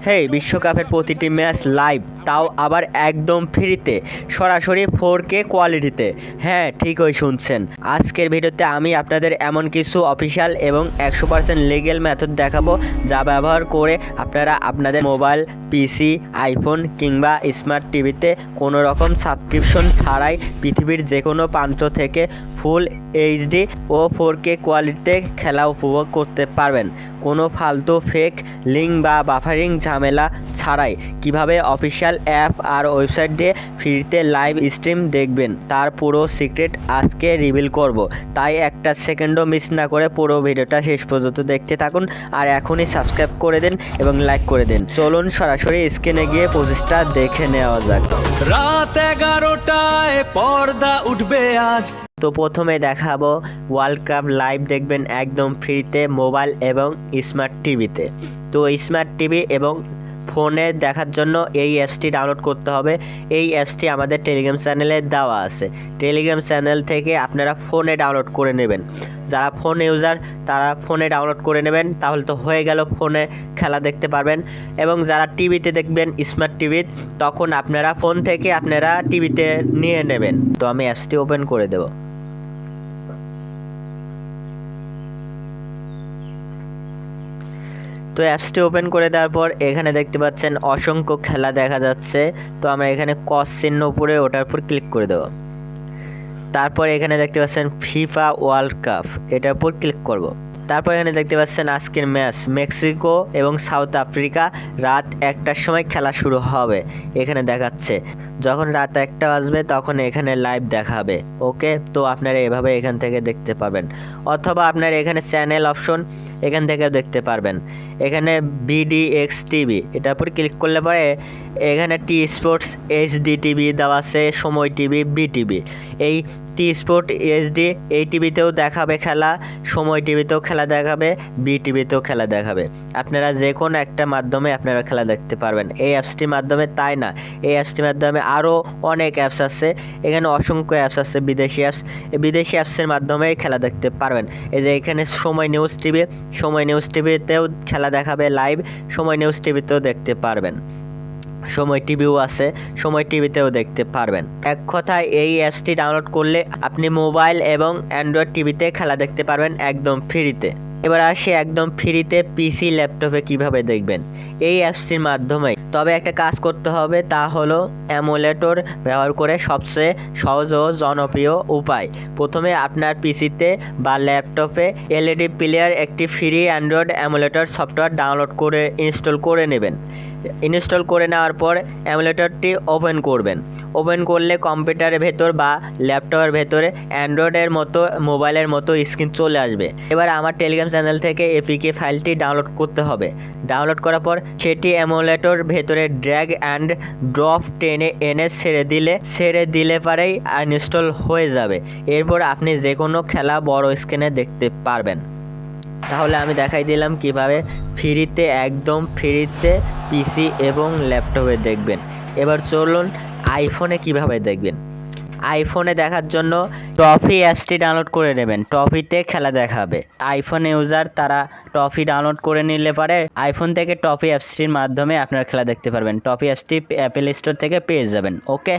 হেই, বিশ্বকাপের প্রতিটি match live, তাও আবার একদম ফ্রিতে, সরাসরি 4K কোয়ালিটিতে। হ্যাঁ, ঠিকই শুনছেন। আজকের ভিডিওতে আমি আপনাদের এমন কিছু অফিসিয়াল এবং 100% লিগ্যাল মেথড দেখাবো যা ব্যবহার করে আপনারা আপনাদের মোবাইল, পিসি, আইফোন কিংবা স্মার্ট টিভিতে কোনো রকম সাবস্ক্রিপশন ছাড়াই পৃথিবীর যে কোনো প্রান্ত থেকে ফুল এইচডি ও 4K কোয়ালিটিতে খেলা উপভোগ করতে পারবেন। কোনো ফালতু ফেক লিঙ্ক বা বাফারিং ঝামেলা ছাড়াই কিভাবে অফিসিয়াল অ্যাপ আর ওয়েবসাইট দিয়ে ফ্রিতে লাইভ স্ট্রিম দেখবেন তার পুরো সিক্রেট আজকে রিভিল করব। তাই একটা সেকেন্ডও মিস না করে পুরো ভিডিওটা শেষ পর্যন্ত দেখতে থাকুন আর এখনই সাবস্ক্রাইব করে দিন এবং লাইক করে দিন। চলুন সরাসরি স্ক্রিনে গিয়ে প্রসেসটা দেখে নেওয়া যাক। রাত 11টায় পর্দা উঠবে আজ। তো প্রথমে দেখাবো ওয়ার্ল্ড কাপ লাইভ দেখবেন একদম ফ্রিতে মোবাইল এবং স্মার্ট টিভিতে। তো স্মার্ট টিভি এবং ফোনে দেখার জন্য এই অ্যাপসটি ডাউনলোড করতে হবে। এই অ্যাপসটি আমাদের টেলিগ্রাম চ্যানেলে দেওয়া আছে। টেলিগ্রাম চ্যানেল থেকে আপনারা ফোনে ডাউনলোড করে নেবেন। যারা ফোন ইউজার তারা ফোনে ডাউনলোড করে নেবেন, তাহলে তো হয়ে গেল, ফোনে খেলা দেখতে পারবেন। এবং যারা টিভিতে দেখবেন স্মার্ট টিভি, তখন আপনারা ফোন থেকে আপনারা টিভিতে নিয়ে নেবেন। তো আমি অ্যাপসটি ওপেন করে দেবো। তো অ্যাপসটি ওপেন করে দেওয়ার পর এখানে দেখতে পাচ্ছেন অসংখ্য খেলা দেখা যাচ্ছে। তো আমরা এখানে ক্রস চিহ্ন উপরে ওটার উপর ক্লিক করে দেব। তারপর এখানে দেখতে পাচ্ছেন ফিফা ওয়ার্ল্ড কাপ, এটার উপর ক্লিক করব। তারপর এখানে দেখতে পাচ্ছেন আজকের ম্যাচ মেক্সিকো এবং সাউথ আফ্রিকা, রাত 1টার সময় খেলা শুরু হবে। এখানে দেখাচ্ছে যখন রাত 1টা বাজবে তখন এখানে লাইভ দেখাবে। ওকে, তো আপনারা এভাবে এখান থেকে দেখতে পাবেন, অথবা আপনারা এখানে চ্যানেল অপশন এখান থেকে দেখতে পারবেন। এখানে বিডিএক্স টিভি, এটার উপর ক্লিক করলে পরে এখানে টি স্পোর্টস এইচডি টিভি দেওয়া আছে, সময় টিভি, বিটিভি। এই টি স্পোর্ট এইচডি এই টিভিতেও দেখাবে খেলা, সময় টিভিতেও খেলা দেখাবে, বিটিভিতেও খেলা দেখাবে। আপনারা যে কোনো একটা মাধ্যমে আপনারা খেলা দেখতে পারবেন এই অ্যাপসটির মাধ্যমে। তাই না, এই অ্যাপসটির মাধ্যমে আরও অনেক অ্যাপস আছে, এখানে অসংখ্য অ্যাপস আছে, বিদেশি অ্যাপস। এই বিদেশি অ্যাপসের মাধ্যমে খেলা দেখতে পারবেন। এই যে এখানে সময় নিউজ টিভি, সময় নিউজ টিভিতেও খেলা দেখাবে লাইভ, সময় নিউজ টিভিতেও দেখতে পারবেন। সময় টিভিও আছে, সময় টিভিতেও দেখতে পারবেন। এক কথায় এই অ্যাপসটি ডাউনলোড করলে আপনি মোবাইল এবং অ্যান্ড্রয়েড টিভিতে খেলা দেখতে পারবেন একদম ফ্রিতে। এবার আসি একদম ফ্রিতে পিসি ল্যাপটপে কিভাবে দেখবেন এই অ্যাপসটির মাধ্যমে। তবে একটা কাজ করতে হবে, তা হলো এমুলেটর ব্যবহার করে সবচেয়ে সহজ ও জনপ্রিয় উপায়। প্রথমে আপনার পিসিতে বা ল্যাপটপে এলইডি প্লেয়ার একটি free Android emulator software download করে ইনস্টল করে নেবেন। ইনস্টল করে নেওয়ার পর এমুলেটরটি ওপেন করবেন। ওপেন করলে কম্পিউটারের ভেতর বা ল্যাপটপের ভেতরে অ্যান্ড্রয়েডের মতো মোবাইলের মতো স্ক্রিন চলে আসবে। এবার আমার টেলিগ্রাম চ্যানেল থেকে এপিকে ফাইলটি ডাউনলোড করতে হবে। ডাউনলোড করার পর সেটি এমুলেটর ভেতরে ড্র্যাগ অ্যান্ড ড্রপ টেনে এনে ছেড়ে দিলে পরেই ইনস্টল হয়ে যাবে। এরপর আপনি যে কোনো খেলা বড় স্ক্রিনে দেখতে পারবেন। তাহলে আমি দেখাই দিলাম কিভাবে ফ্রিতে, একদম ফ্রিতে পিসি এবং ল্যাপটপে দেখবেন। এবার চলুন আইফোনে কিভাবে দেখবেন। আইফোনে দেখার জন্য টফি অ্যাপসটি ডাউনলোড করে নেবেন, টফিতে খেলা দেখাবে। আইফোন ইউজার তারা টফি ডাউনলোড করে নিলে পারে আইফোন থেকে টফি অ্যাপসটির মাধ্যমে আপনারা খেলা দেখতে পারবেন। টফি অ্যাপসটি অ্যাপেল স্টোর থেকে পেয়ে যাবেন। ওকে।